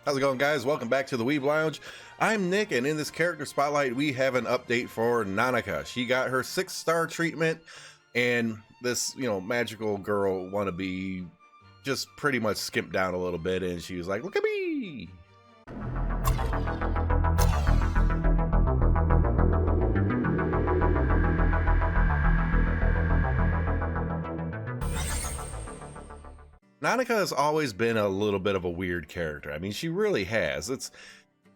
How's it going, guys? Welcome back to the Weeb Lounge. I'm Nick, and in this character spotlight, we have an update for Nanaka. She got her 6-star treatment, and this, magical girl wannabe just pretty much skimped down a little bit, and she was like, "Look at me!" Nanaka has always been a little bit of a weird character. I mean, she really has.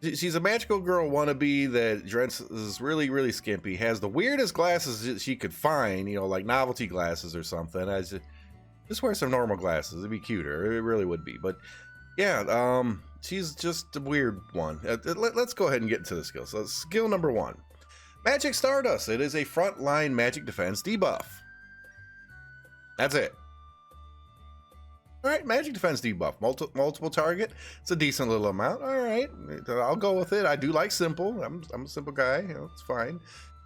She's a magical girl wannabe that dresses really, really skimpy, has the weirdest glasses that she could find, like novelty glasses or something. Just wear some normal glasses. It'd be cuter. It really would be. But yeah, she's just a weird one. Let's go ahead and get into the skill. So skill number 1, Magic Stardust. It is a frontline magic defense debuff. That's it. All right, magic defense debuff, multiple target. It's a decent little amount. All right, I'll go with it. I do like simple. I'm a simple guy. It's fine.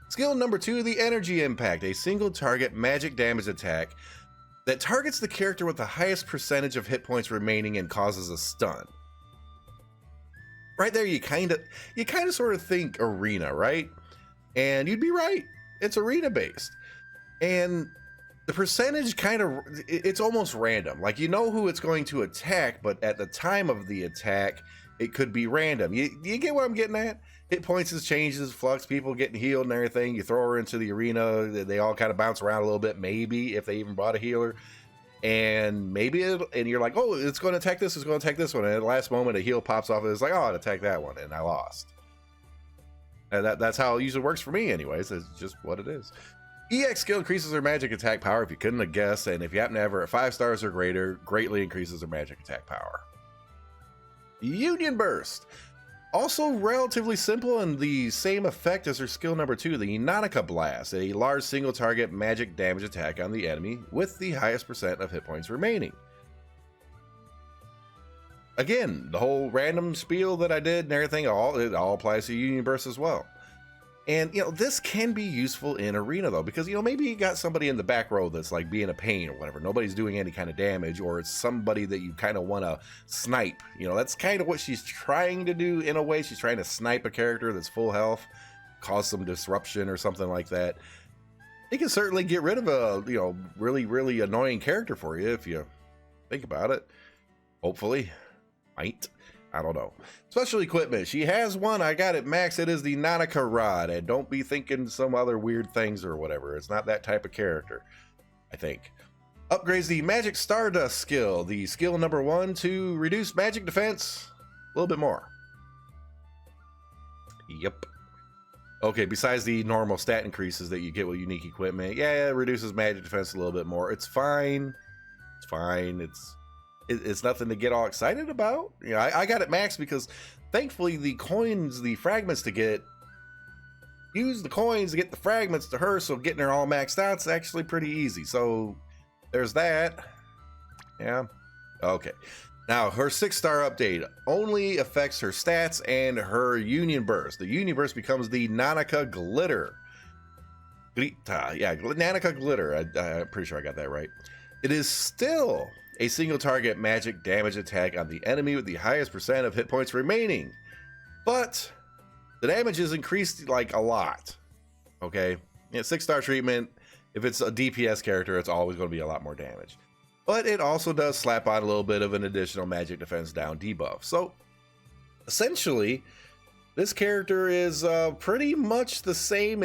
Skill number 2, the energy impact, a single target magic damage attack that targets the character with the highest percentage of hit points remaining and causes a stun. Right there, you kind of sort of think arena, right? And you'd be right. It's arena based, and the percentage it's almost random. Like, you know who it's going to attack, but at the time of the attack, it could be random. You get what I'm getting at? Hit points changes, flux, people getting healed and everything. You throw her into the arena, they all kind of bounce around a little bit, maybe, if they even brought a healer. And and you're like, oh, it's going to attack this, it's going to attack this one. And at the last moment, a heal pops off, and it's like, oh, it attacked that one, and I lost. And that's how it usually works for me anyways. It's just what it is. EX skill increases their magic attack power if you couldn't have guessed, and if you happen to have her at 5 stars or greater, greatly increases their magic attack power. Union Burst. Also relatively simple and the same effect as her skill number 2, the Nanaka Blast, a large single target magic damage attack on the enemy with the highest percent of hit points remaining. Again, the whole random spiel that I did and everything, it all applies to Union Burst as well. And, this can be useful in arena, though, because, maybe you got somebody in the back row that's, like, being a pain or whatever. Nobody's doing any kind of damage, or it's somebody that you kind of want to snipe. That's kind of what she's trying to do in a way. She's trying to snipe a character that's full health, cause some disruption or something like that. It can certainly get rid of a, really, really annoying character for you if you think about it. Hopefully. Might. I don't know. Special equipment. She has one. I got it max. It is the Nanaka Rod. And don't be thinking some other weird things or whatever. It's not that type of character, I think. Upgrades the Magic Stardust skill. The skill number 1 to reduce magic defense a little bit more. Yep. Okay, besides the normal stat increases that you get with unique equipment, yeah, it reduces magic defense a little bit more. It's fine. It's fine. It's nothing to get all excited about. I got it maxed because thankfully the fragments to use the coins to get the fragments to her, so getting her all maxed out is actually pretty easy. So there's that. Yeah. Okay. Now her 6-star update only affects her stats and her Union Burst. The Union Burst becomes the Nanaka Glitter. Yeah, Nanaka Glitter. I'm pretty sure I got that right. It is still a single target magic damage attack on the enemy with the highest percent of hit points remaining, but the damage is increased like a lot. Okay, 6-star treatment. If it's a DPS character, it's always going to be a lot more damage, but it also does slap on a little bit of an additional magic defense down debuff. So essentially, this character is pretty much the same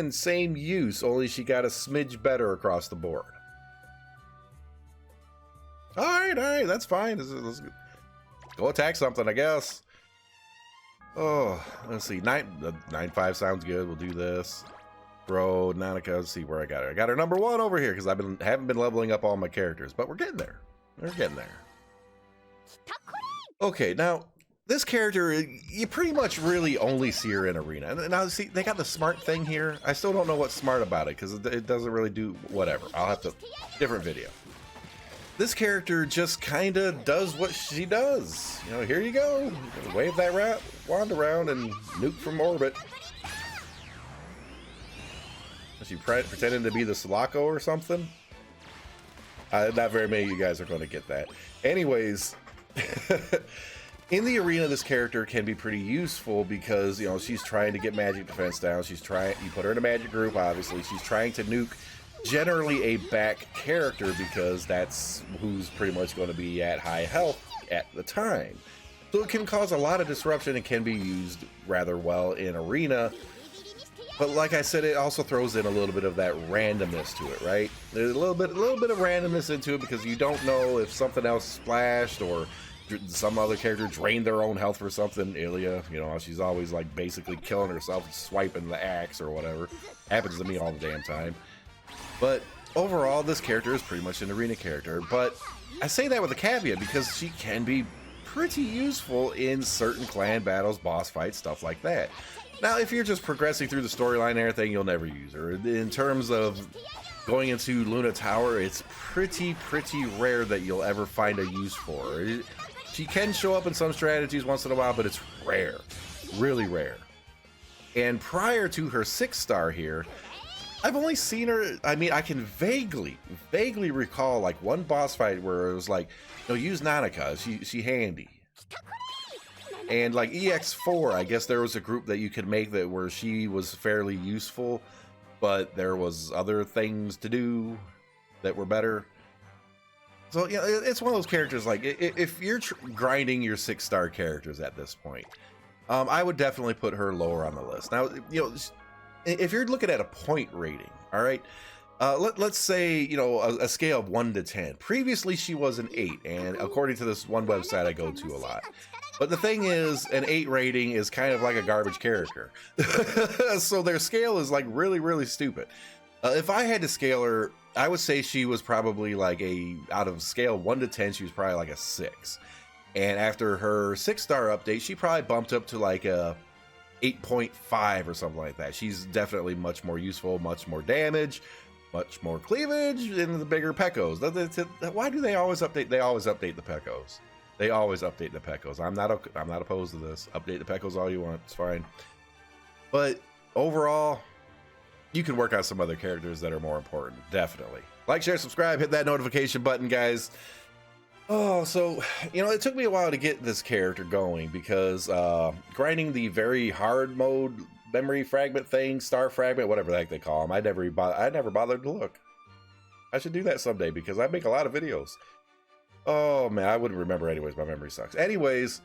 use, only she got a smidge better across the board. All right, that's fine. Let's go attack something, I guess. Oh, let's see. 9-5 sounds good. We'll do this. Bro, Nanaka. Let's see where I got her. I got her number 1 over here because haven't been leveling up all my characters, but we're getting there. We're getting there. Okay, now this character, you pretty much really only see her in arena. And now see, they got the smart thing here. I still don't know what's smart about it because it doesn't really do whatever. I'll have to different video. This character just kind of does what she does. Here you go. Wave that wand around and nuke from orbit. Is she pretending to be the Sulaco or something? Not very many of you guys are going to get that. Anyways, In the arena, this character can be pretty useful because, you know, she's trying to get magic defense down. You put her in a magic group, obviously. She's trying to nuke generally a back character because that's who's pretty much going to be at high health at the time. So it can cause a lot of disruption and can be used rather well in arena. But like I said, it also throws in a little bit of that randomness to it, right? There's a little bit of randomness into it because you don't know if something else splashed or some other character drained their own health for something. Ilya, you know, she's always like basically killing herself and swiping the axe or whatever. Happens to me all the damn time. But overall, this character is pretty much an arena character. But I say that with a caveat because she can be pretty useful in certain clan battles, boss fights, stuff like that. Now, if you're just progressing through the storyline and everything, you'll never use her. In terms of going into Luna Tower, it's pretty rare that you'll ever find a use for her. She can show up in some strategies once in a while, but it's rare. Really rare. And prior to her 6-star here, I've only seen her, I mean, I can vaguely recall like one boss fight where it was like, you know, use Nanaka, she handy. And like EX4, I guess there was a group that you could make that where she was fairly useful, but there was other things to do that were better. So, you know, it's one of those characters, like, if you're grinding your 6-star characters at this point, I would definitely put her lower on the list. Now, you know, if you're looking at a point rating, all right, let's say, you know, a scale of 1 to 10. Previously, she was an 8, and according to this one website I go to a lot. But the thing is, an 8 rating is kind of like a garbage character. So their scale is, like, really stupid. If I had to scale her, I would say she was probably like out of scale 1 to 10, she was probably like a 6. And after her 6-star update, she probably bumped up to like a 8.5 or something like that. She's definitely much more useful, much more damage, much more cleavage, and the bigger pecos. Why do they always update? They always update the pecos. They always update the pecos. I'm not opposed to this. Update the pecos all you want. It's fine. But overall, you can work out some other characters that are more important. Definitely. Like, share, subscribe, hit that notification button, guys. Oh, so, you know, it took me a while to get this character going because grinding the very hard mode memory fragment thing, star fragment, whatever the heck they call them, I never bothered to look. I should do that someday because I make a lot of videos. Oh, man, I wouldn't remember anyways. My memory sucks. Anyways,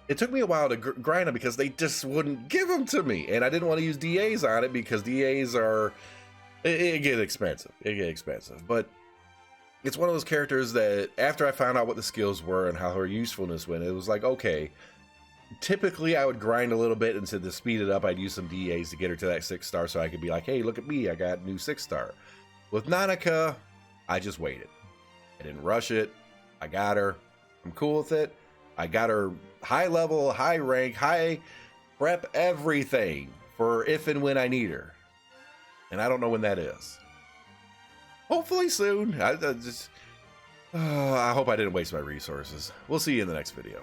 it took me a while to grind them because they just wouldn't give them to me. And I didn't want to use DAs on it because DAs are... It get expensive. It get expensive. But it's one of those characters that after I found out what the skills were and how her usefulness went, it was like, okay, typically I would grind a little bit and to speed it up, I'd use some DAs to get her to that 6-star so I could be like, hey, look at me, I got new 6-star. With Nanaka, I just waited. I didn't rush it. I got her. I'm cool with it. I got her high level, high rank, high prep, everything for if and when I need her. And I don't know when that is. Hopefully soon. I hope I didn't waste my resources. We'll see you in the next video.